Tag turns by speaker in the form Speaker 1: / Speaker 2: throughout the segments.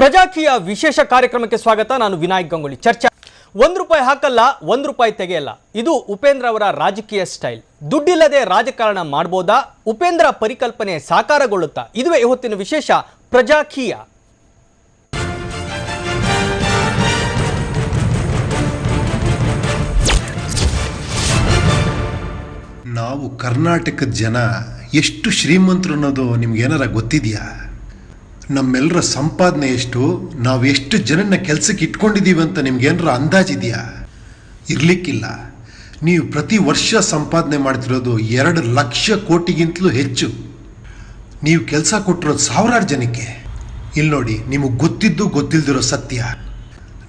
Speaker 1: ಪ್ರಜಾಕೀಯ ವಿಶೇಷ ಕಾರ್ಯಕ್ರಮಕ್ಕೆ ಸ್ವಾಗತ. ನಾನು ವಿನಾಯಕ್ ಗಂಗೊಳ್ಳಿ. ಚರ್ಚೆ ₹1 ಹಾಕಲ್ಲ, ₹1 ತೆಗೆಯಲ್ಲ. ಇದು ಉಪೇಂದ್ರ ಅವರ ರಾಜಕೀಯ ಸ್ಟೈಲ್. ದುಡ್ಡಿಲ್ಲದೆ ರಾಜಕಾರಣ ಮಾಡಬಹುದಾ? ಉಪೇಂದ್ರ ಪರಿಕಲ್ಪನೆ ಸಾಕಾರಗೊಳ್ಳುತ್ತಾ? ಇದುವೇ ಇವತ್ತಿನ ವಿಶೇಷ ಪ್ರಜಾಕೀಯ.
Speaker 2: ನಾವು ಕರ್ನಾಟಕದ ಜನ ಎಷ್ಟು ಶ್ರೀಮಂತರು ಅನ್ನೋದು ನಿಮ್ಗೇನಾರ ಗೊತ್ತಿದೆಯಾ? ನಮ್ಮೆಲ್ಲರ ಸಂಪಾದನೆ ಎಷ್ಟು, ನಾವು ಎಷ್ಟು ಜನನ ಕೆಲಸಕ್ಕೆ ಇಟ್ಕೊಂಡಿದ್ದೀವಿ ಅಂತ ನಿಮ್ಗೇನಾರ ಅಂದಾಜಿದೆಯಾ? ಇರಲಿಕ್ಕಿಲ್ಲ. ನೀವು ಪ್ರತಿ ವರ್ಷ ಸಂಪಾದನೆ ಮಾಡ್ತಿರೋದು 2 ಲಕ್ಷ ಕೋಟಿಗಿಂತಲೂ ಹೆಚ್ಚು. ನೀವು ಕೆಲಸ ಕೊಟ್ಟಿರೋದು ಸಾವಿರಾರು ಜನಕ್ಕೆ. ಇಲ್ಲಿ ನೋಡಿ, ನಿಮಗೆ ಗೊತ್ತಿದ್ದು ಗೊತ್ತಿಲ್ದಿರೋ ಸತ್ಯ,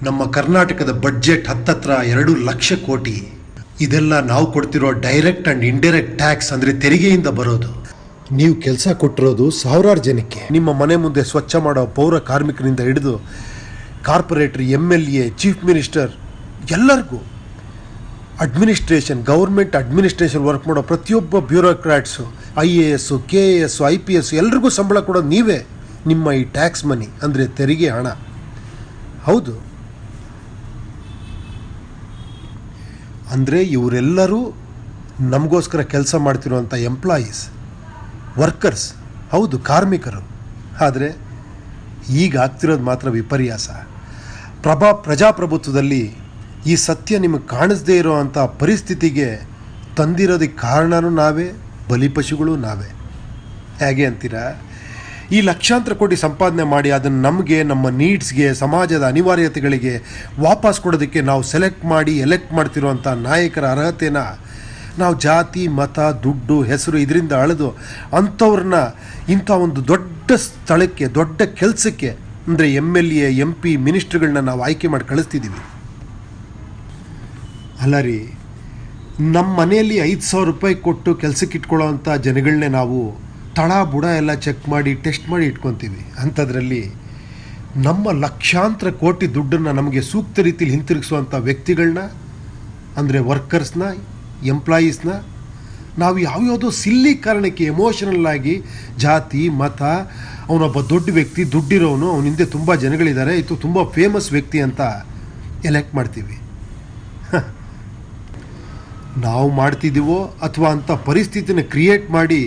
Speaker 2: ನಮ್ಮ ಕರ್ನಾಟಕದ ಬಡ್ಜೆಟ್ ಹತ್ತತ್ರ 2 ಲಕ್ಷ ಕೋಟಿ. ಇದೆಲ್ಲ ನಾವು ಕೊಡ್ತಿರೋ ಡೈರೆಕ್ಟ್ ಆ್ಯಂಡ್ ಇಂಡೈರೆಕ್ಟ್ ಟ್ಯಾಕ್ಸ್, ಅಂದರೆ ತೆರಿಗೆಯಿಂದ ಬರೋದು. ನೀವು ಕೆಲಸ ಕೊಟ್ಟಿರೋದು ಸಾವಿರಾರು ಜನಕ್ಕೆ. ನಿಮ್ಮ ಮನೆ ಮುಂದೆ ಸ್ವಚ್ಛ ಮಾಡೋ ಪೌರ ಕಾರ್ಮಿಕರಿಂದ ಹಿಡಿದು ಕಾರ್ಪೊರೇಟರ್, MLA, ಚೀಫ್ ಮಿನಿಸ್ಟರ್ ಎಲ್ಲರಿಗೂ, ಅಡ್ಮಿನಿಸ್ಟ್ರೇಷನ್, ಗೌರ್ಮೆಂಟ್ ಅಡ್ಮಿನಿಸ್ಟ್ರೇಷನ್ ವರ್ಕ್ ಮಾಡೋ ಪ್ರತಿಯೊಬ್ಬ ಬ್ಯೂರೋಕ್ರಾಟ್ಸು, IAS, KAS, IPS ಎಲ್ರಿಗೂ ಸಂಬಳ ಕೊಡೋದು ನೀವೇ. ನಿಮ್ಮ ಈ ಟ್ಯಾಕ್ಸ್ ಮನಿ ಅಂದರೆ ತೆರಿಗೆ ಹಣ. ಹೌದು, ಅಂದರೆ ಇವರೆಲ್ಲರೂ ನಮಗೋಸ್ಕರ ಕೆಲಸ ಮಾಡ್ತಿರುವಂಥ ಎಂಪ್ಲಾಯೀಸ್, ವರ್ಕರ್ಸ್, ಹೌದು, ಕಾರ್ಮಿಕರು. ಆದರೆ ಈಗ ಆಗ್ತಿರೋದು ಮಾತ್ರ ವಿಪರ್ಯಾಸ. ಪ್ರಜಾಪ್ರಭುತ್ವದಲ್ಲಿ ಈ ಸತ್ಯ ನಿಮಗೆ ಕಾಣಿಸದೇ ಇರೋವಂಥ ಪರಿಸ್ಥಿತಿಗೆ ತಂದಿರೋದಕ್ಕೆ ಕಾರಣನೂ ನಾವೇ, ಬಲಿಪಶುಗಳು ನಾವೇ. ಹೇಗೆ ಅಂತೀರಾ? ಈ ಲಕ್ಷಾಂತರ ಕೋಟಿ ಸಂಪಾದನೆ ಮಾಡಿ ಅದನ್ನು ನಮಗೆ, ನಮ್ಮ ನೀಡ್ಸ್ಗೆ, ಸಮಾಜದ ಅನಿವಾರ್ಯತೆಗಳಿಗೆ ವಾಪಸ್ ಕೊಡೋದಕ್ಕೆ ನಾವು ಸೆಲೆಕ್ಟ್ ಮಾಡಿ ಎಲೆಕ್ಟ್ ಮಾಡ್ತಿರೋವಂಥ ನಾಯಕರ ಅರ್ಹತೆನ ನಾವು ಜಾತಿ, ಮತ, ದುಡ್ಡು, ಹೆಸರು ಇದರಿಂದ ಅಳೆದು ಅಂಥವ್ರನ್ನ ಇಂಥ ಒಂದು ದೊಡ್ಡ ಸ್ಥಳಕ್ಕೆ, ದೊಡ್ಡ ಕೆಲಸಕ್ಕೆ, ಅಂದರೆ MLA, MP, ಮಿನಿಸ್ಟ್ರುಗಳನ್ನ ನಾವು ಆಯ್ಕೆ ಮಾಡಿ ಕಳಿಸ್ತಿದ್ದೀವಿ. ಅಲ್ಲ ರೀ, ನಮ್ಮ ಮನೆಯಲ್ಲಿ ₹5,000 ಕೊಟ್ಟು ಕೆಲಸಕ್ಕೆ ಇಟ್ಕೊಳ್ಳೋವಂಥ ಜನಗಳನ್ನೇ ನಾವು ತಳ ಬುಡ ಎಲ್ಲ ಚೆಕ್ ಮಾಡಿ ಟೆಸ್ಟ್ ಮಾಡಿ ಇಟ್ಕೊತೀವಿ. ಅಂಥದ್ರಲ್ಲಿ ನಮ್ಮ ಲಕ್ಷಾಂತರ ಕೋಟಿ ದುಡ್ಡನ್ನು ನಮಗೆ ಸೂಕ್ತ ರೀತಿಯಲ್ಲಿ ಹಿಂತಿರುಗಿಸುವಂಥ ವ್ಯಕ್ತಿಗಳನ್ನ, ಅಂದರೆ ವರ್ಕರ್ಸ್ನ, ಎಂಪ್ಲಾಯೀಸ್ನ ನಾವು ಯಾವ್ಯಾವುದೋ ಸಿಲ್ಲಿ ಕಾರಣಕ್ಕೆ ಎಮೋಷನಲ್ ಆಗಿ ಜಾತಿ, ಮತ, ಅವನೊಬ್ಬ ದೊಡ್ಡ ವ್ಯಕ್ತಿ, ದುಡ್ಡಿರೋನು, ಅವನ ಹಿಂದೆ ತುಂಬ ಜನಗಳಿದ್ದಾರೆ, ಇದು ತುಂಬ ಫೇಮಸ್ ವ್ಯಕ್ತಿ ಅಂತ ಎಲೆಕ್ಟ್ ಮಾಡ್ತೀವಿ. ನಾವು ಮಾಡ್ತಿದ್ದೀವೋ ಅಥವಾ ಅಂಥ ಪರಿಸ್ಥಿತಿನ ಕ್ರಿಯೇಟ್ ಮಾಡಿ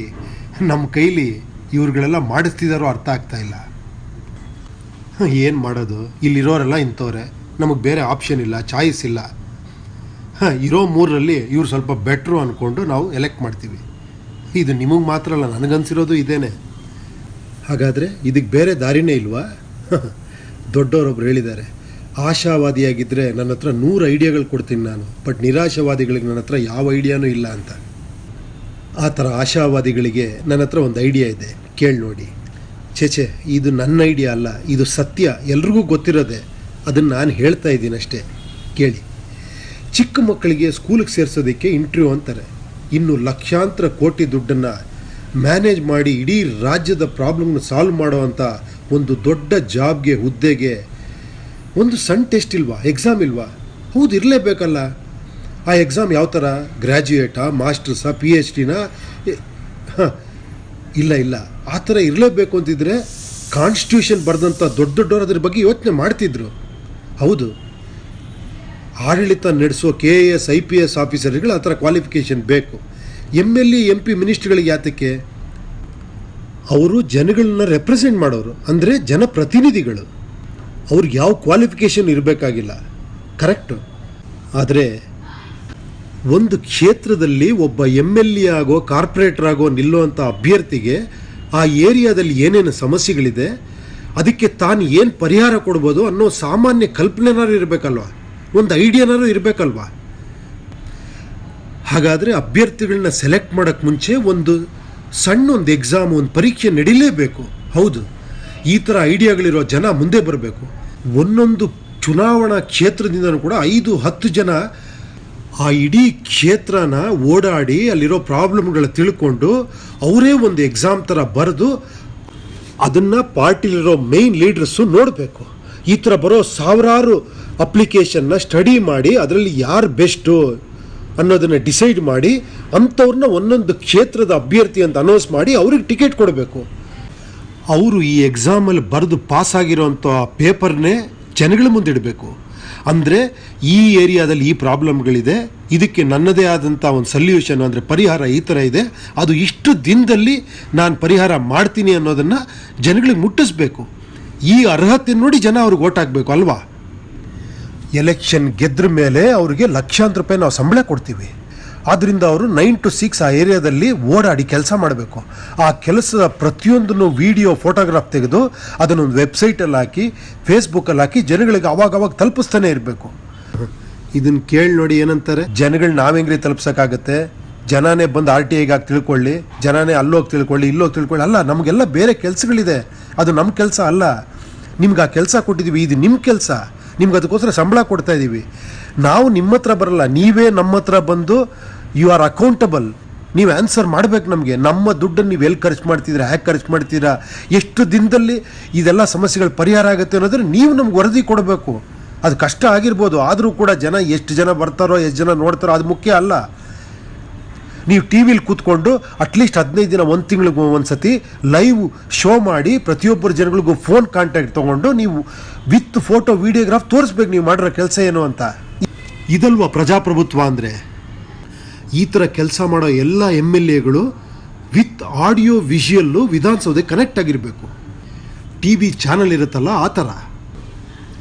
Speaker 2: ನಮ್ಮ ಕೈಲಿ ಇವ್ರುಗಳೆಲ್ಲ ಮಾಡಿಸ್ತಿದ್ದಾರೋ ಅರ್ಥ ಆಗ್ತಾಯಿಲ್ಲ. ಏನು ಮಾಡೋದು? ಇಲ್ಲಿರೋರೆಲ್ಲ ಇಂಥವ್ರೆ, ನಮಗೆ ಬೇರೆ ಆಪ್ಷನ್ ಇಲ್ಲ, ಚಾಯ್ಸ್ ಇಲ್ಲ. ಇರೋ 3ರಲ್ಲಿ ಇವ್ರು ಸ್ವಲ್ಪ ಬೆಟ್ರು ಅಂದ್ಕೊಂಡು ನಾವು ಎಲೆಕ್ಟ್ ಮಾಡ್ತೀವಿ. ಇದು ನಿಮಗೆ ಮಾತ್ರ ಅಲ್ಲ, ನನಗನ್ಸಿರೋದು ಇದೇನೆ. ಹಾಗಾದರೆ ಇದಕ್ಕೆ ಬೇರೆ ದಾರಿನೇ ಇಲ್ವಾ? ದೊಡ್ಡವರೊಬ್ರು ಹೇಳಿದ್ದಾರೆ, ಆಶಾವಾದಿಯಾಗಿದ್ದರೆ ನನ್ನ ಹತ್ರ 100 ಐಡಿಯಾಗಳು ಕೊಡ್ತೀನಿ ನಾನು, ಬಟ್ ನಿರಾಶಾವಾದಿಗಳಿಗೆ ನನ್ನ ಹತ್ರ ಯಾವ ಐಡಿಯಾನೂ ಇಲ್ಲ ಅಂತ. ಆ ಥರ ಆಶಾವಾದಿಗಳಿಗೆ ನನ್ನ ಹತ್ರ ಒಂದು ಐಡಿಯಾ ಇದೆ, ಕೇಳಿ ನೋಡಿ. ಛೇ, ಇದು ನನ್ನ ಐಡಿಯಾ ಅಲ್ಲ, ಇದು ಸತ್ಯ, ಎಲ್ರಿಗೂ ಗೊತ್ತಿರೋದೆ, ಅದನ್ನು ನಾನು ಹೇಳ್ತಾ ಇದ್ದೀನಿ ಅಷ್ಟೇ, ಕೇಳಿ. ಚಿಕ್ಕ ಮಕ್ಕಳಿಗೆ ಸ್ಕೂಲಿಗೆ ಸೇರಿಸೋದಕ್ಕೆ ಇಂಟರ್ವ್ಯೂ ಅಂತಾರೆ. ಇನ್ನು ಲಕ್ಷಾಂತರ ಕೋಟಿ ದುಡ್ಡನ್ನು ಮ್ಯಾನೇಜ್ ಮಾಡಿ ಇಡೀ ರಾಜ್ಯದ ಪ್ರಾಬ್ಲಮ್ನ ಸಾಲ್ವ್ ಮಾಡೋವಂಥ ಒಂದು ದೊಡ್ಡ ಜಾಬ್ಗೆ, ಹುದ್ದೆಗೆ ಒಂದು ಸಣ್ಣ ಟೆಸ್ಟ್ ಇಲ್ವಾ? ಎಕ್ಸಾಮ್ ಇಲ್ವಾ? ಹೌದು, ಇರಲೇಬೇಕಲ್ಲ. ಆ ಎಕ್ಸಾಮ್ ಯಾವ ಥರ? ಗ್ರ್ಯಾಜುಯೇಟಾ, ಮಾಸ್ಟರ್ಸಾ, PhDನಾ? ಇಲ್ಲ, ಆ ಥರ ಇರಲೇಬೇಕು ಅಂತಿದ್ರೆ ಕಾನ್ಸ್ಟಿಟ್ಯೂಷನ್ ಬರೆದಂಥ ದೊಡ್ಡವರು ಅದ್ರ ಬಗ್ಗೆ ಯೋಚನೆ ಮಾಡ್ತಿದ್ರು. ಹೌದು, ಆಡಳಿತ ನಡೆಸೋ KAS, IPS ಆಫೀಸರ್ಗಳು ಆ ಥರ ಕ್ವಾಲಿಫಿಕೇಷನ್ ಬೇಕು. MLA, MP, ಮಿನಿಸ್ಟ್ರುಗಳಿಗೆ ಯಾತಕ್ಕೆ? ಅವರು ಜನಗಳನ್ನ ರೆಪ್ರೆಸೆಂಟ್ ಮಾಡೋರು, ಅಂದರೆ ಜನಪ್ರತಿನಿಧಿಗಳು. ಅವ್ರಿಗೆ ಯಾವ ಕ್ವಾಲಿಫಿಕೇಷನ್ ಇರಬೇಕಾಗಿಲ್ಲ, ಕರೆಕ್ಟು. ಆದರೆ ಒಂದು ಕ್ಷೇತ್ರದಲ್ಲಿ ಒಬ್ಬ MLA ಆಗೋ, ಕಾರ್ಪೊರೇಟರ್ ಆಗೋ ನಿಲ್ಲುವಂಥ ಅಭ್ಯರ್ಥಿಗೆ ಆ ಏರಿಯಾದಲ್ಲಿ ಏನೇನು ಸಮಸ್ಯೆಗಳಿದೆ, ಅದಕ್ಕೆ ತಾನು ಏನು ಪರಿಹಾರ ಕೊಡ್ಬೋದು ಅನ್ನೋ ಸಾಮಾನ್ಯ ಕಲ್ಪನೆನಾರು ಇರಬೇಕಲ್ವ, ಒಂದು ಐಡಿಯಾನಾರು ಇರಬೇಕಲ್ವ. ಹಾಗಾದರೆ ಅಭ್ಯರ್ಥಿಗಳನ್ನ ಸೆಲೆಕ್ಟ್ ಮಾಡೋಕ್ಕೆ ಮುಂಚೆ ಒಂದು ಎಕ್ಸಾಮ್, ಒಂದು ಪರೀಕ್ಷೆ ನಡೀಲೇಬೇಕು. ಹೌದು, ಈ ಥರ ಐಡಿಯಾಗಳಿರೋ ಜನ ಮುಂದೆ ಬರಬೇಕು. ಒಂದೊಂದು ಚುನಾವಣಾ ಕ್ಷೇತ್ರದಿಂದನೂ ಕೂಡ 5-10 ಜನ ಆ ಇಡೀ ಕ್ಷೇತ್ರನ ಓಡಾಡಿ ಅಲ್ಲಿರೋ ಪ್ರಾಬ್ಲಮ್ಗಳ ತಿಳ್ಕೊಂಡು ಅವರೇ ಒಂದು ಎಕ್ಸಾಮ್ ಥರ ಬರೆದು ಅದನ್ನು ಪಾರ್ಟಿಲಿರೋ ಮೇಯ್ನ್ ಲೀಡರ್ಸು ನೋಡಬೇಕು. ಈ ಥರ ಬರೋ ಸಾವಿರಾರು ಅಪ್ಲಿಕೇಶನ್ನ ಸ್ಟಡಿ ಮಾಡಿ ಅದರಲ್ಲಿ ಯಾರು ಬೆಸ್ಟು ಅನ್ನೋದನ್ನು ಡಿಸೈಡ್ ಮಾಡಿ ಅಂಥವ್ರನ್ನ ಒಂದೊಂದು ಕ್ಷೇತ್ರದ ಅಭ್ಯರ್ಥಿ ಅಂತ ಅನೌನ್ಸ್ ಮಾಡಿ ಅವ್ರಿಗೆ ಟಿಕೆಟ್ ಕೊಡಬೇಕು. ಅವರು ಈ ಎಕ್ಸಾಮಲ್ಲಿ ಬರೆದು ಪಾಸ್ ಆಗಿರೋಂಥ ಪೇಪರ್ನೇ ಜನಗಳ ಮುಂದಿಡಬೇಕು. ಅಂದರೆ ಈ ಏರಿಯಾದಲ್ಲಿ ಈ ಪ್ರಾಬ್ಲಮ್ಗಳಿದೆ, ಇದಕ್ಕೆ ನನ್ನದೇ ಆದಂಥ ಒಂದು ಸೊಲ್ಯೂಷನ್ ಅಂದರೆ ಪರಿಹಾರ ಈ ಥರ ಇದೆ, ಅದು ಇಷ್ಟು ದಿನದಲ್ಲಿ ನಾನು ಪರಿಹಾರ ಮಾಡ್ತೀನಿ ಅನ್ನೋದನ್ನು ಜನಗಳಿಗೆ ಮುಟ್ಟಿಸ್ಬೇಕು. ಈ ಅರ್ಹತೆ ನೋಡಿ ಜನ ಅವ್ರಿಗೆ ಓಟ್ ಹಾಕಬೇಕು ಅಲ್ವಾ. ಎಲೆಕ್ಷನ್ ಗೆದ್ರ ಮೇಲೆ ಅವ್ರಿಗೆ ಲಕ್ಷಾಂತರ ರೂಪಾಯಿ ನಾವು ಸಂಬಳ ಕೊಡ್ತೀವಿ. ಆದ್ದರಿಂದ ಅವರು 9 to 6 ಆ ಏರಿಯಾದಲ್ಲಿ ಓಡಾಡಿ ಕೆಲಸ ಮಾಡಬೇಕು. ಆ ಕೆಲಸದ ಪ್ರತಿಯೊಂದನ್ನು ವಿಡಿಯೋ ಫೋಟೋಗ್ರಾಫ್ ತೆಗೆದು ಅದನ್ನೊಂದು ವೆಬ್ಸೈಟಲ್ಲಿ ಹಾಕಿ ಫೇಸ್ಬುಕ್ಕಲ್ಲಿ ಹಾಕಿ ಜನಗಳಿಗೆ ಅವಾಗ ತಲುಪಿಸ್ತಾನೆ ಇರಬೇಕು. ಇದನ್ನು ಕೇಳಿ ನೋಡಿ ಏನಂತಾರೆ, ಜನಗಳು ನಾವೆಂಗ್ರಿ ತಲುಪ್ಸೋಕ್ಕಾಗತ್ತೆ, ಜನನೇ ಬಂದು RTIಗೆ ಹಾಕಿ ತಿಳ್ಕೊಳ್ಳಿ, ಜನನೇ ಅಲ್ಲೋಗಿ ತಿಳ್ಕೊಳ್ಳಿ ಇಲ್ಲೋಗಿ ತಿಳ್ಕೊಳ್ಳಿ. ಅಲ್ಲ, ನಮಗೆಲ್ಲ ಬೇರೆ ಕೆಲಸಗಳಿದೆ, ಅದು ನಮ್ಮ ಕೆಲಸ ಅಲ್ಲ. ನಿಮ್ಗೆ ಆ ಕೆಲಸ ಕೊಟ್ಟಿದ್ದೀವಿ, ಇದು ನಿಮ್ಮ ಕೆಲಸ, ನಿಮ್ಗೆ ಅದಕ್ಕೋಸ್ಕರ ಸಂಬಳ ಕೊಡ್ತಾ ಇದ್ದೀವಿ. ನಾವು ನಿಮ್ಮ ಹತ್ರ ಬರಲ್ಲ, ನೀವೇ ನಮ್ಮ ಹತ್ರ ಬಂದು ಯು ಆರ್ ಅಕೌಂಟಬಲ್, ನೀವು ಆನ್ಸರ್ ಮಾಡಬೇಕು ನಮಗೆ. ನಮ್ಮ ದುಡ್ಡನ್ನು ನೀವು ಎಲ್ಲಿ ಖರ್ಚು ಮಾಡ್ತಿದ್ದೀರಾ, ಹ್ಯಾಗೆ ಖರ್ಚು ಮಾಡ್ತೀರಾ, ಎಷ್ಟು ದಿನದಲ್ಲಿ ಇದೆಲ್ಲ ಸಮಸ್ಯೆಗಳು ಪರಿಹಾರ ಆಗುತ್ತೆ ಅನ್ನೋದ್ರೆ ನೀವು ನಮ್ಗೆ ವರದಿ ಕೊಡಬೇಕು. ಅದು ಕಷ್ಟ ಆಗಿರ್ಬೋದು, ಆದರೂ ಕೂಡ ಜನ ಎಷ್ಟು ಜನ ಬರ್ತಾರೋ ಎಷ್ಟು ಜನ ನೋಡ್ತಾರೋ ಅದು ಮುಖ್ಯ ಅಲ್ಲ. ನೀವು ಟಿ ವಿಲಿ ಕೂತ್ಕೊಂಡು ಅಟ್ಲೀಸ್ಟ್ 15 ದಿನ 1 ತಿಂಗಳಿಗೂ ಒಂದು ಸತಿ ಲೈವ್ ಶೋ ಮಾಡಿ ಪ್ರತಿಯೊಬ್ಬರು ಜನಗಳಿಗೂ ಫೋನ್ ಕಾಂಟ್ಯಾಕ್ಟ್ ತೊಗೊಂಡು ನೀವು ವಿತ್ ಫೋಟೋ ವಿಡಿಯೋಗ್ರಾಫ್ ತೋರಿಸ್ಬೇಕು ನೀವು ಮಾಡಿರೋ ಕೆಲಸ ಏನು ಅಂತ. ಇದಲ್ವಾ ಪ್ರಜಾಪ್ರಭುತ್ವ ಅಂದರೆ. ಈ ಥರ ಕೆಲಸ ಮಾಡೋ ಎಲ್ಲ MLAಗಳು ವಿತ್ ಆಡಿಯೋ ವಿಷುಯಲ್ಲು ವಿಧಾನಸೌಧಕ್ಕೆ ಕನೆಕ್ಟ್ ಆಗಿರಬೇಕು. ಟಿ ವಿ ಚಾನಲ್ ಇರುತ್ತಲ್ಲ ಆ ಥರ.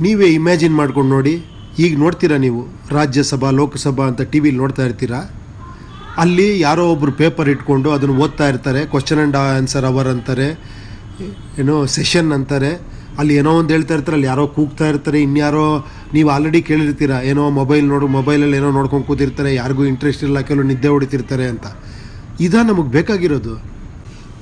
Speaker 2: ನೀವೇ ಇಮ್ಯಾಜಿನ್ ಮಾಡ್ಕೊಂಡು ನೋಡಿ, ಈಗ ನೋಡ್ತೀರಾ ನೀವು ರಾಜ್ಯಸಭಾ ಲೋಕಸಭಾ ಅಂತ ಟಿ ವಿಲಿ ನೋಡ್ತಾ ಇರ್ತೀರಾ, ಅಲ್ಲಿ ಯಾರೋ ಒಬ್ಬರು ಪೇಪರ್ ಇಟ್ಕೊಂಡು ಅದನ್ನು ಓದ್ತಾ ಇರ್ತಾರೆ, ಕ್ವಶನ್ ಆ್ಯಂಡ್ ಆನ್ಸರ್ ಅವರ್ ಅಂತಾರೆ, ಏನೋ ಸೆಷನ್ ಅಂತಾರೆ, ಅಲ್ಲಿ ಏನೋ ಒಂದು ಹೇಳ್ತಾ ಇರ್ತಾರೆ, ಅಲ್ಲಿ ಯಾರೋ ಕೂಗ್ತಾ ಇರ್ತಾರೆ, ಇನ್ಯಾರೋ ನೀವು ಆಲ್ರೆಡಿ ಕೇಳಿರ್ತೀರ, ಏನೋ ಮೊಬೈಲಲ್ಲಿ ಏನೋ ನೋಡ್ಕೊಂಡು ಕೂತಿರ್ತಾರೆ, ಯಾರಿಗೂ ಇಂಟ್ರೆಸ್ಟ್ ಇಲ್ಲ, ಕೆಲವು ನಿದ್ದೆ ಹೊಡಿತಿರ್ತಾರೆ ಅಂತ. ನಮಗೆ ಬೇಕಾಗಿರೋದು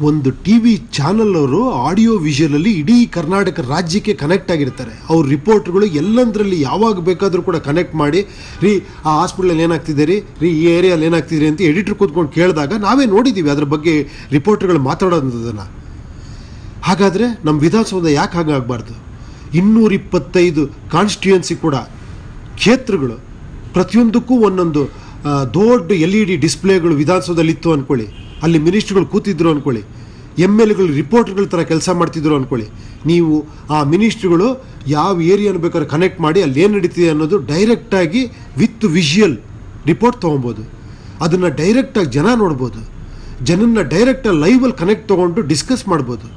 Speaker 2: ಒಂದು ಟಿ ವಿ ಚಾನಲ್ ಅವರು ಆಡಿಯೋ ವಿಷುವಲಲ್ಲಿ ಇಡೀ ಕರ್ನಾಟಕ ರಾಜ್ಯಕ್ಕೆ ಕನೆಕ್ಟ್ ಆಗಿರ್ತಾರೆ. ಅವ್ರ ರಿಪೋರ್ಟ್ಗಳು ಎಲ್ಲಂದ್ರಲ್ಲಿ ಯಾವಾಗ ಬೇಕಾದರೂ ಕೂಡ ಕನೆಕ್ಟ್ ಮಾಡಿ, ರೀ ಆ ಹಾಸ್ಪಿಟ್ಲಲ್ಲಿ ಏನಾಗ್ತಿದೆ ರೀ ಈ ಏರಿಯಲ್ಲಿ ಏನಾಗ್ತಿದೆ ಅಂತ ಎಡಿಟರ್ ಕೂತ್ಕೊಂಡು ಕೇಳಿದಾಗ ನಾವೇ ನೋಡಿದ್ದೀವಿ ಅದ್ರ ಬಗ್ಗೆ ರಿಪೋರ್ಟ್ಗಳು ಮಾತಾಡೋದನ್ನು. ಹಾಗಾದರೆ ನಮ್ಮ ವಿಧಾನಸೌಧ ಯಾಕೆ ಹಾಗಾಗಬಾರ್ದು? 225 ಕಾನ್ಸ್ಟಿಟ್ಯೂಯೆನ್ಸಿ ಕೂಡ ಕ್ಷೇತ್ರಗಳು, ಪ್ರತಿಯೊಂದಕ್ಕೂ ಒಂದೊಂದು ದೊಡ್ಡ LED ಡಿಸ್ಪ್ಲೇಗಳು ವಿಧಾನಸೌಧದಲ್ಲಿ ಇತ್ತು ಅಂದ್ಕೊಳ್ಳಿ, ಅಲ್ಲಿ ಮಿನಿಸ್ಟ್ರುಗಳು ಕೂತಿದ್ರು ಅಂದ್ಕೊಳ್ಳಿ, MLAಗಳು ರಿಪೋರ್ಟರ್ಗಳ ಥರ ಕೆಲಸ ಮಾಡ್ತಿದ್ರು ಅಂದ್ಕೊಳ್ಳಿ. ನೀವು ಆ ಮಿನಿಸ್ಟ್ರುಗಳು ಯಾವ ಏರಿಯಾನ ಬೇಕಾದ್ರೆ ಕನೆಕ್ಟ್ ಮಾಡಿ ಅಲ್ಲಿ ಏನು ನಡೀತಿದೆ ಅನ್ನೋದು ಡೈರೆಕ್ಟಾಗಿ ವಿತ್ ವಿಷುಯಲ್ ರಿಪೋರ್ಟ್ ತೊಗೊಬೋದು. ಅದನ್ನು ಡೈರೆಕ್ಟಾಗಿ ಜನ ನೋಡ್ಬೋದು, ಜನನ್ನ ಡೈರೆಕ್ಟಾಗಿ ಲೈವಲ್ಲಿ ಕನೆಕ್ಟ್ ತೊಗೊಂಡು ಡಿಸ್ಕಸ್ ಮಾಡ್ಬೋದು,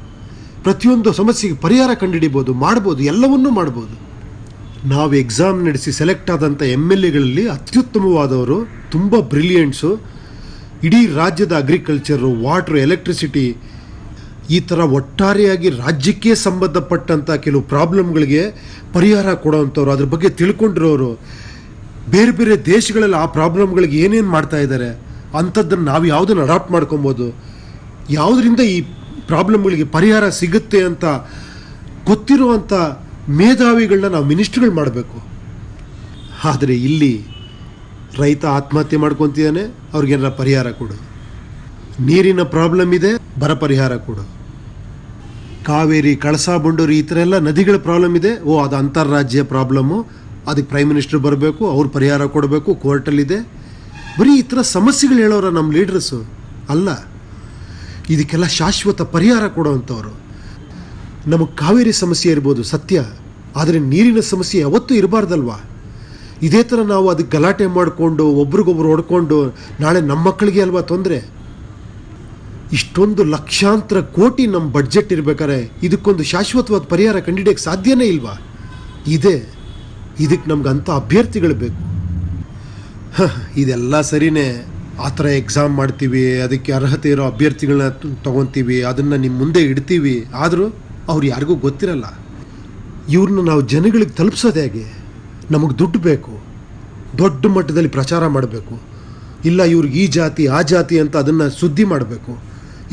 Speaker 2: ಪ್ರತಿಯೊಂದು ಸಮಸ್ಯೆಗೆ ಪರಿಹಾರ ಕಂಡುಹಿಡಿಬೋದು, ಮಾಡ್ಬೋದು, ಎಲ್ಲವನ್ನೂ ಮಾಡ್ಬೋದು. ನಾವು ಎಕ್ಸಾಮ್ ನಡೆಸಿ ಸೆಲೆಕ್ಟ್ ಆದಂಥ MLAಗಳಲ್ಲಿ ಅತ್ಯುತ್ತಮವಾದವರು, ತುಂಬ ಬ್ರಿಲಿಯಂಟ್ಸು, ಇಡೀ ರಾಜ್ಯದ ಅಗ್ರಿಕಲ್ಚರು, ವಾಟ್ರು, ಎಲೆಕ್ಟ್ರಿಸಿಟಿ, ಈ ಥರ ಒಟ್ಟಾರೆಯಾಗಿ ರಾಜ್ಯಕ್ಕೆ ಸಂಬಂಧಪಟ್ಟಂಥ ಕೆಲವು ಪ್ರಾಬ್ಲಮ್ಗಳಿಗೆ ಪರಿಹಾರ ಕೊಡೋವಂಥವ್ರು, ಅದ್ರ ಬಗ್ಗೆ ತಿಳ್ಕೊಂಡಿರೋರು, ಬೇರೆ ಬೇರೆ ದೇಶಗಳಲ್ಲಿ ಆ ಪ್ರಾಬ್ಲಮ್ಗಳಿಗೆ ಏನೇನು ಮಾಡ್ತಾ ಇದ್ದಾರೆ ಅಂಥದ್ದನ್ನು ನಾವು ಯಾವುದನ್ನು ಅಡಾಪ್ಟ್ ಮಾಡ್ಕೊಬೋದು, ಯಾವುದರಿಂದ ಈ ಪ್ರಾಬ್ಲಮ್ಗಳಿಗೆ ಪರಿಹಾರ ಸಿಗುತ್ತೆ ಅಂತ ಗೊತ್ತಿರುವಂಥ ಮೇಧಾವಿಗಳನ್ನ ನಾವು ಮಿನಿಸ್ಟ್ರುಗಳು ಮಾಡಬೇಕು. ಆದರೆ ಇಲ್ಲಿ ರೈತ ಆತ್ಮಹತ್ಯೆ ಮಾಡ್ಕೊತಿದ್ದಾನೆ, ಅವ್ರಿಗೇನಾರ ಪರಿಹಾರ ಕೊಡು. ನೀರಿನ ಪ್ರಾಬ್ಲಮ್ ಇದೆ, ಬರ ಪರಿಹಾರ ಕೊಡು. ಕಾವೇರಿ, ಕಳಸಾ ಬಂಡೂರಿ ಈ ಥರ ಎಲ್ಲ ನದಿಗಳ ಪ್ರಾಬ್ಲಮ್ ಇದೆ, ಅದು ಅಂತಾರಾಜ್ಯ ಪ್ರಾಬ್ಲಮ್ಮು, ಅದಕ್ಕೆ ಪ್ರೈಮ್ ಮಿನಿಸ್ಟರ್ ಬರಬೇಕು, ಅವ್ರು ಪರಿಹಾರ ಕೊಡಬೇಕು, ಕೋರ್ಟಲ್ಲಿದೆ. ಬರೀ ಈ ಥರ ಸಮಸ್ಯೆಗಳು ಹೇಳೋರ ನಮ್ಮ ಲೀಡರ್ಸು ಅಲ್ಲ, ಇದಕ್ಕೆಲ್ಲ ಶಾಶ್ವತ ಪರಿಹಾರ ಕೊಡೋವಂಥವ್ರು. ನಮಗೆ ಕಾವೇರಿ ಸಮಸ್ಯೆ ಇರ್ಬೋದು ಸತ್ಯ, ಆದರೆ ನೀರಿನ ಸಮಸ್ಯೆ ಯಾವತ್ತೂ ಇರಬಾರ್ದಲ್ವಾ? ಇದೇ ಥರ ನಾವು ಅದಕ್ಕೆ ಗಲಾಟೆ ಮಾಡಿಕೊಂಡು ಒಬ್ರಿಗೊಬ್ರು ಹೊಡ್ಕೊಂಡು ನಾಳೆ ನಮ್ಮ ಮಕ್ಕಳಿಗೆ ಅಲ್ವಾ ತೊಂದರೆ? ಇಷ್ಟೊಂದು ಲಕ್ಷಾಂತರ ಕೋಟಿ ನಮ್ಮ ಬಡ್ಜೆಟ್ ಇರಬೇಕಾದ್ರೆ ಇದಕ್ಕೊಂದು ಶಾಶ್ವತವಾದ ಪರಿಹಾರ ಕಂಡುಹಿಡಿಯೋಕ್ಕೆ ಸಾಧ್ಯನೇ ಇಲ್ವಾ? ಇದಕ್ಕೆ ನಮ್ಗೆ ಅಂಥ ಅಭ್ಯರ್ಥಿಗಳು ಬೇಕು. ಇದೆಲ್ಲ ಸರಿನೇ, ಆ ಥರ ಎಕ್ಸಾಮ್ ಮಾಡ್ತೀವಿ, ಅದಕ್ಕೆ ಅರ್ಹತೆ ಇರೋ ಅಭ್ಯರ್ಥಿಗಳನ್ನ ತೊಗೊತೀವಿ, ಅದನ್ನು ನಿಮ್ಮ ಮುಂದೆ ಇಡ್ತೀವಿ, ಆದರೂ ಅವ್ರು ಯಾರಿಗೂ ಗೊತ್ತಿರಲ್ಲ. ಇವ್ರನ್ನ ನಾವು ಜನಗಳಿಗೆ ತಲುಪಿಸೋದು ಹೇಗೆ? ನಮಗೆ ದುಡ್ಡು ಬೇಕು, ದೊಡ್ಡ ಮಟ್ಟದಲ್ಲಿ ಪ್ರಚಾರ ಮಾಡಬೇಕು, ಇಲ್ಲ ಇವ್ರಿಗೆ ಈ ಜಾತಿ ಆ ಜಾತಿ ಅಂತ ಅದನ್ನು ಸುದ್ದಿ ಮಾಡಬೇಕು,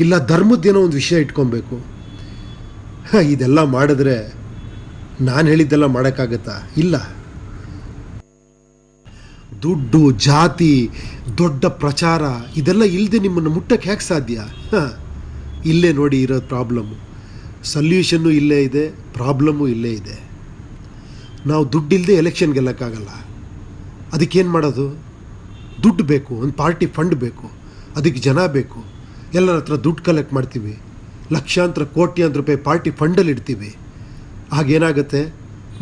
Speaker 2: ಇಲ್ಲ ಧರ್ಮದ್ದೇನೋ ಒಂದು ವಿಷಯ ಇಟ್ಕೊಬೇಕು. ಇದೆಲ್ಲ ಮಾಡಿದ್ರೆ ನಾನು ಹೇಳಿದ್ದೆಲ್ಲ ಮಾಡೋಕ್ಕಾಗತ್ತಾ? ಇಲ್ಲ. ದುಡ್ಡು, ಜಾತಿ, ದೊಡ್ಡ ಪ್ರಚಾರ ಇದೆಲ್ಲ ಇಲ್ಲದೆ ನಿಮ್ಮನ್ನು ಮುಟ್ಟಕ್ಕೆ ಹೇಗೆ ಸಾಧ್ಯ? ಇಲ್ಲೇ ನೋಡಿ ಇರೋ ಪ್ರಾಬ್ಲಮ್ಮು. ಸೊಲ್ಯೂಷನ್ನು ಇಲ್ಲೇ ಇದೆ, ಪ್ರಾಬ್ಲಮ್ಮು ಇಲ್ಲೇ ಇದೆ. ನಾವು ದುಡ್ಡಿಲ್ಲದೆ ಎಲೆಕ್ಷನ್ ಗೆಲ್ಲಕ್ಕಾಗಲ್ಲ. ಅದಕ್ಕೇನು ಮಾಡೋದು? ದುಡ್ಡು ಬೇಕು, ಒಂದು ಪಾರ್ಟಿ ಫಂಡ್ ಬೇಕು, ಅದಕ್ಕೆ ಜನ ಬೇಕು, ಎಲ್ಲರ ಹತ್ರ ದುಡ್ಡು ಕಲೆಕ್ಟ್ ಮಾಡ್ತೀವಿ. ಲಕ್ಷಾಂತರ ಕೋಟ್ಯಾಂತರ ರೂಪಾಯಿ ಪಾರ್ಟಿ ಫಂಡಲ್ಲಿ ಇಡ್ತೀವಿ. ಆಗೇನಾಗುತ್ತೆ,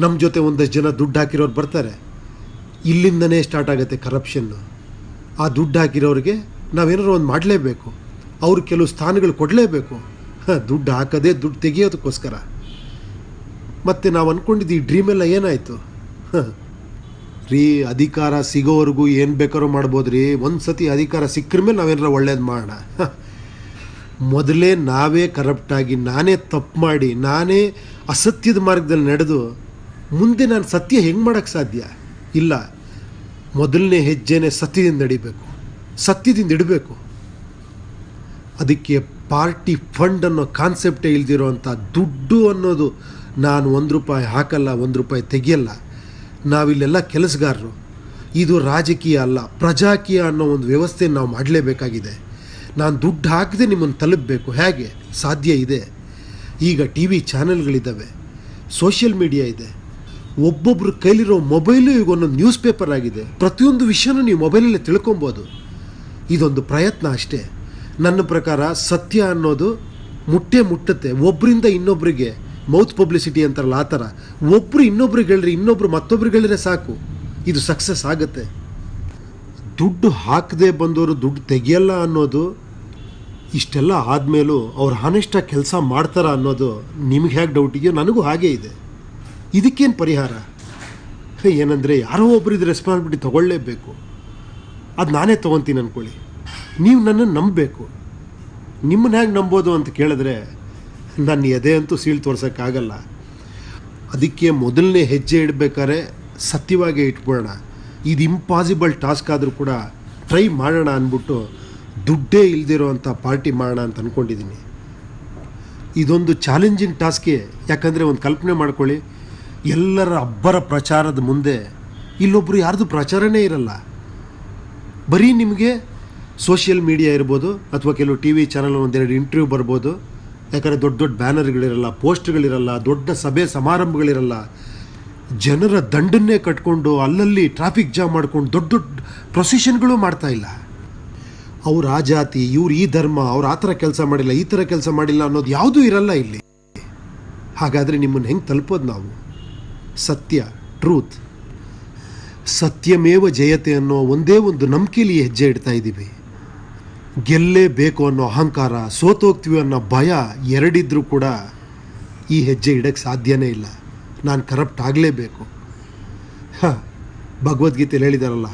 Speaker 2: ನಮ್ಮ ಜೊತೆ ಒಂದಷ್ಟು ಜನ ದುಡ್ಡು ಹಾಕಿರೋರು ಬರ್ತಾರೆ. ಇಲ್ಲಿಂದನೇ ಸ್ಟಾರ್ಟ್ ಆಗುತ್ತೆ ಕರಪ್ಷನ್ನು. ಆ ದುಡ್ಡು ಹಾಕಿರೋರಿಗೆ ನಾವೇನಾದ್ರು ಒಂದು ಮಾಡಲೇಬೇಕು, ಅವ್ರು ಕೆಲವು ಸ್ಥಾನಗಳು ಕೊಡಲೇಬೇಕು. ದುಡ್ಡು ಹಾಕೋದೇ ದುಡ್ಡು ತೆಗಿಯೋದಕ್ಕೋಸ್ಕರ. ಮತ್ತು ನಾವು ಅಂದ್ಕೊಂಡಿದ್ದು ಈ ಡ್ರೀಮೆಲ್ಲ ಏನಾಯಿತು? ರೀ, ಅಧಿಕಾರ ಸಿಗೋವರೆಗೂ ಏನು ಬೇಕಾದ್ರೂ ಮಾಡ್ಬೋದು ರೀ. ಒಂದು ಸತಿ ಅಧಿಕಾರ ಸಿಕ್ಕರ ಮೇಲೆ ನಾವೇನಾರ ಒಳ್ಳೇದು ಮಾಡೋಣ. ಮೊದಲೇ ನಾವೇ ಕರಪ್ಟಾಗಿ, ನಾನೇ ತಪ್ಪು ಮಾಡಿ, ನಾನೇ ಅಸತ್ಯದ ಮಾರ್ಗದಲ್ಲಿ ನಡೆದು ಮುಂದೆ ನಾನು ಸತ್ಯ ಹೆಂಗೆ ಮಾಡೋಕ್ಕೆ ಸಾಧ್ಯ? ಇಲ್ಲ, ಮೊದಲನೇ ಹೆಜ್ಜೆನೇ ಸತ್ಯದಿಂದ ನಡಿಬೇಕು, ಸತ್ಯದಿಂದ ಇಡಬೇಕು. ಅದಕ್ಕೆ ಪಾರ್ಟಿ ಫಂಡ್ ಅನ್ನೋ ಕಾನ್ಸೆಪ್ಟೇ ಇಲ್ದಿರೋವಂಥ ದುಡ್ಡು ಅನ್ನೋದು, ನಾನು ₹1 ಹಾಕಲ್ಲ, ₹1 ತೆಗಿಯಲ್ಲ. ನಾವಿಲ್ಲೆಲ್ಲ ಕೆಲಸಗಾರರು. ಇದು ರಾಜಕೀಯ ಅಲ್ಲ, ಪ್ರಜಾಕೀಯ ಅನ್ನೋ ಒಂದು ವ್ಯವಸ್ಥೆ ನಾವು ಮಾಡಲೇಬೇಕಾಗಿದೆ. ನಾನು ದುಡ್ಡು ಹಾಕದೆ ನಿಮ್ಮನ್ನು ತಲುಪಬೇಕು. ಹೇಗೆ ಸಾಧ್ಯ ಇದೆ? ಈಗ TV ಚಾನೆಲ್ಗಳಿದ್ದಾವೆ, ಸೋಷಿಯಲ್ ಮೀಡಿಯಾ ಇದೆ, ಒಬ್ಬೊಬ್ಬರು ಕೈಲಿರೋ ಮೊಬೈಲು ಈಗ ಒಂದೊಂದು ನ್ಯೂಸ್ ಪೇಪರ್ ಆಗಿದೆ. ಪ್ರತಿಯೊಂದು ವಿಷಯನೂ ನೀವು ಮೊಬೈಲಲ್ಲೇ ತಿಳ್ಕೊಬೋದು. ಇದೊಂದು ಪ್ರಯತ್ನ ಅಷ್ಟೇ. ನನ್ನ ಪ್ರಕಾರ ಸತ್ಯ ಅನ್ನೋದು ಮುಟ್ಟುತ್ತೆ. ಒಬ್ಬರಿಂದ ಇನ್ನೊಬ್ಬರಿಗೆ ಮೌತ್ ಪಬ್ಲಿಸಿಟಿ ಅಂತಾರಲ್ಲ, ಆ ಥರ ಒಬ್ಬರು ಇನ್ನೊಬ್ರಿಗೆ ಹೇಳ್ರಿ, ಇನ್ನೊಬ್ರು ಮತ್ತೊಬ್ರಿಗೆ ಹೇಳಿದ್ರೆ ಸಾಕು, ಇದು ಸಕ್ಸಸ್ ಆಗುತ್ತೆ. ದುಡ್ಡು ಹಾಕದೆ ಬಂದವರು ದುಡ್ಡು ತೆಗಿಯಲ್ಲ ಅನ್ನೋದು, ಇಷ್ಟೆಲ್ಲ ಆದಮೇಲೂ ಅವ್ರು ಹಾನೆಸ್ಟಾಗಿ ಕೆಲಸ ಮಾಡ್ತಾರ ಅನ್ನೋದು ನಿಮ್ಗೆ ಹೇಗೆ ಡೌಟ್ ಇದೆಯೋ ನನಗೂ ಹಾಗೇ ಇದೆ. ಇದಕ್ಕೇನು ಪರಿಹಾರ? ಏನಂದರೆ, ಯಾರೋ ಒಬ್ಬರಿದ್ದು ರೆಸ್ಪಾನ್ಸಿಬಿಲಿಟಿ ತೊಗೊಳ್ಳೇಬೇಕು. ಅದು ನಾನೇ ತೊಗೊತೀನಿ ಅಂದ್ಕೊಳ್ಳಿ, ನೀವು ನನ್ನನ್ನು ನಂಬಬೇಕು. ನಿಮ್ಮನ್ನ ಹೇಗೆ ನಂಬೋದು ಅಂತ ಕೇಳಿದ್ರೆ ನನ್ನ ಎದೆ ಅಂತೂ ಸೀಳು ತೋರ್ಸೋಕ್ಕಾಗಲ್ಲ. ಅದಕ್ಕೆ ಮೊದಲನೇ ಹೆಜ್ಜೆ ಇಡಬೇಕಾದ್ರೆ ಸತ್ಯವಾಗೇ ಇಟ್ಕೊಳ್ಳೋಣ. ಇದು ಇಂಪಾಸಿಬಲ್ ಟಾಸ್ಕ್ ಆದರೂ ಕೂಡ ಟ್ರೈ ಮಾಡೋಣ ಅಂದ್ಬಿಟ್ಟು ದುಡ್ಡೇ ಇಲ್ದಿರೋ ಅಂಥ ಪಾರ್ಟಿ ಮಾಡೋಣ ಅಂತ ಅಂದ್ಕೊಂಡಿದ್ದೀನಿ. ಇದೊಂದು ಚಾಲೆಂಜಿಂಗ್ ಟಾಸ್ಕೇ. ಯಾಕಂದರೆ ಒಂದು ಕಲ್ಪನೆ ಮಾಡ್ಕೊಳ್ಳಿ, ಎಲ್ಲರ ಅಬ್ಬರ ಪ್ರಚಾರದ ಮುಂದೆ ಇಲ್ಲೊಬ್ಬರು ಯಾರ್ದು ಪ್ರಚಾರನೇ ಇರಲ್ಲ. ಬರೀ ನಿಮಗೆ ಸೋಷಿಯಲ್ ಮೀಡಿಯಾ ಇರ್ಬೋದು, ಅಥವಾ ಕೆಲವು TV ಚಾನಲ್ ಒಂದೆರಡು ಇಂಟರ್ವ್ಯೂ ಬರ್ಬೋದು. ಯಾಕಂದರೆ ದೊಡ್ಡ ದೊಡ್ಡ ಬ್ಯಾನರ್ಗಳಿರಲ್ಲ, ಪೋಸ್ಟ್ಗಳಿರಲ್ಲ, ದೊಡ್ಡ ಸಭೆ ಸಮಾರಂಭಗಳಿರಲ್ಲ. ಜನರ ದಂಡನ್ನೇ ಕಟ್ಕೊಂಡು ಅಲ್ಲಲ್ಲಿ ಟ್ರಾಫಿಕ್ ಜಾಮ್ ಮಾಡ್ಕೊಂಡು ದೊಡ್ಡ ದೊಡ್ಡ ಪ್ರೊಸೆಷನ್ಗಳು ಮಾಡ್ತಾ ಇಲ್ಲ. ಅವ್ರು ಆ ಜಾತಿ, ಇವ್ರು ಈ ಧರ್ಮ, ಅವ್ರು ಆ ಥರ ಕೆಲಸ ಮಾಡಿಲ್ಲ, ಈ ಥರ ಕೆಲಸ ಮಾಡಿಲ್ಲ ಅನ್ನೋದು ಯಾವುದೂ ಇರಲ್ಲ ಇಲ್ಲಿ. ಹಾಗಾದರೆ ನಿಮ್ಮನ್ನು ಹೆಂಗೆ ತಲುಪೋದು ನಾವು? ಸತ್ಯ, ಟ್ರೂತ್, ಸತ್ಯಮೇವ ಜಯತೆ ಅನ್ನೋ ಒಂದೇ ಒಂದು ನಂಬಿಕೆಯಲ್ಲಿ ಹೆಜ್ಜೆ ಇಡ್ತಾ ಇದ್ದೀವಿ. ಗೆಲ್ಲೇಬೇಕು ಅನ್ನೋ ಅಹಂಕಾರ, ಸೋತೋಗ್ತೀವಿ ಅನ್ನೋ ಭಯ ಎರಡಿದ್ರೂ ಕೂಡ ಈ ಹೆಜ್ಜೆ ಇಡೋಕ್ಕೆ ಸಾಧ್ಯನೇ ಇಲ್ಲ. ನಾನು ಕರಪ್ಟ್ ಆಗಲೇಬೇಕು. ಭಗವದ್ಗೀತೆಯಲ್ಲಿ ಹೇಳಿದಾರಲ್ಲ,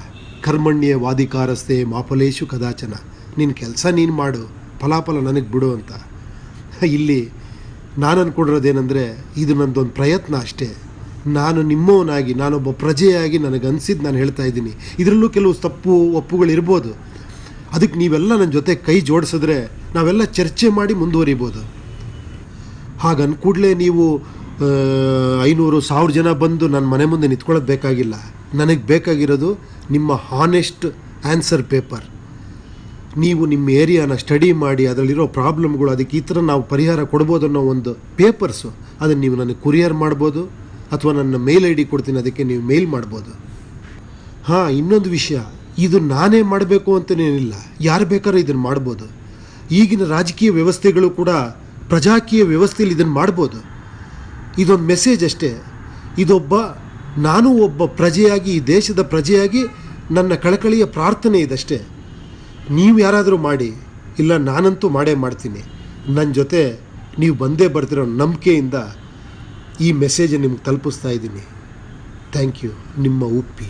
Speaker 2: ಕರ್ಮಣ್ಯ ವಾದಿಕಾರಸ್ತೆ ಮಾಫಲೇಶು ಕದಾಚನ. ನಿನ್ನ ಕೆಲಸ ನೀನು ಮಾಡು, ಫಲಾಫಲ ನನಗೆ ಬಿಡು ಅಂತ. ಇಲ್ಲಿ ನಾನು ಅಂದ್ಕೊಂಡಿರೋದೇನೆಂದರೆ, ಇದು ನನ್ನದೊಂದು ಪ್ರಯತ್ನ ಅಷ್ಟೇ. ನಾನು ನಿಮ್ಮವನಾಗಿ, ನಾನೊಬ್ಬ ಪ್ರಜೆಯಾಗಿ ನನಗನ್ಸಿದ್ದು ನಾನು ಹೇಳ್ತಾ ಇದ್ದೀನಿ. ಇದರಲ್ಲೂ ಕೆಲವು ತಪ್ಪು ಒಪ್ಪುಗಳಿರ್ಬೋದು. ಅದಕ್ಕೆ ನೀವೆಲ್ಲ ನನ್ನ ಜೊತೆ ಕೈ ಜೋಡಿಸಿದ್ರೆ ನಾವೆಲ್ಲ ಚರ್ಚೆ ಮಾಡಿ ಮುಂದುವರಿಬೋದು. ಹಾಗನ್ಕೂಡಲೇ ನೀವು 500,000 ಜನ ಬಂದು ನನ್ನ ಮನೆ ಮುಂದೆ ನಿಂತ್ಕೊಳ್ಳೋದು ಬೇಕಾಗಿಲ್ಲ. ನನಗೆ ಬೇಕಾಗಿರೋದು ನಿಮ್ಮ ಹಾನೆಸ್ಟ್ ಆನ್ಸರ್ ಪೇಪರ್. ನೀವು ನಿಮ್ಮ ಏರಿಯಾನ ಸ್ಟಡಿ ಮಾಡಿ ಅದರಲ್ಲಿರೋ ಪ್ರಾಬ್ಲಮ್ಗಳು, ಅದಕ್ಕೆ ಈ ಥರ ನಾವು ಪರಿಹಾರ ಕೊಡ್ಬೋದು ಅನ್ನೋ ಒಂದು ಪೇಪರ್ಸು, ಅದನ್ನು ನೀವು ನನಗೆ ಕುರಿಯರ್ ಮಾಡ್ಬೋದು, ಅಥವಾ ನನ್ನ ಮೇಲ್ ID ಕೊಡ್ತೀನಿ, ಅದಕ್ಕೆ ನೀವು ಮೇಲ್ ಮಾಡ್ಬೋದು. ಇನ್ನೊಂದು ವಿಷಯ, ಇದು ನಾನೇ ಮಾಡಬೇಕು ಅಂತನೇನಿಲ್ಲ, ಯಾರು ಬೇಕಾದ್ರೂ ಇದನ್ನು ಮಾಡ್ಬೋದು. ಈಗಿನ ರಾಜಕೀಯ ವ್ಯವಸ್ಥೆಗಳು ಕೂಡ ಪ್ರಜಾಕೀಯ ವ್ಯವಸ್ಥೆಯಲ್ಲಿ ಇದನ್ನು ಮಾಡ್ಬೋದು. ಇದೊಂದು ಮೆಸೇಜ್ ಅಷ್ಟೇ. ನಾನು ಒಬ್ಬ ಪ್ರಜೆಯಾಗಿ, ಈ ದೇಶದ ಪ್ರಜೆಯಾಗಿ ನನ್ನ ಕಳಕಳಿಯ ಪ್ರಾರ್ಥನೆ ಇದಷ್ಟೇ. ನೀವು ಯಾರಾದರೂ ಮಾಡಿ, ಇಲ್ಲ ನಾನಂತೂ ಮಾಡೇ ಮಾಡ್ತೀನಿ. ನನ್ನ ಜೊತೆ ನೀವು ಬಂದೇ ಬರ್ತಿರೋ ನಂಬಿಕೆಯಿಂದ ಈ ಮೆಸೇಜ್ ನಿಮ್ಗೆ ತಲುಪಿಸ್ತಾ ಇದ್ದೀನಿ. Thank you. ನಿಮ್ಮ ಉಪ್ಪಿ.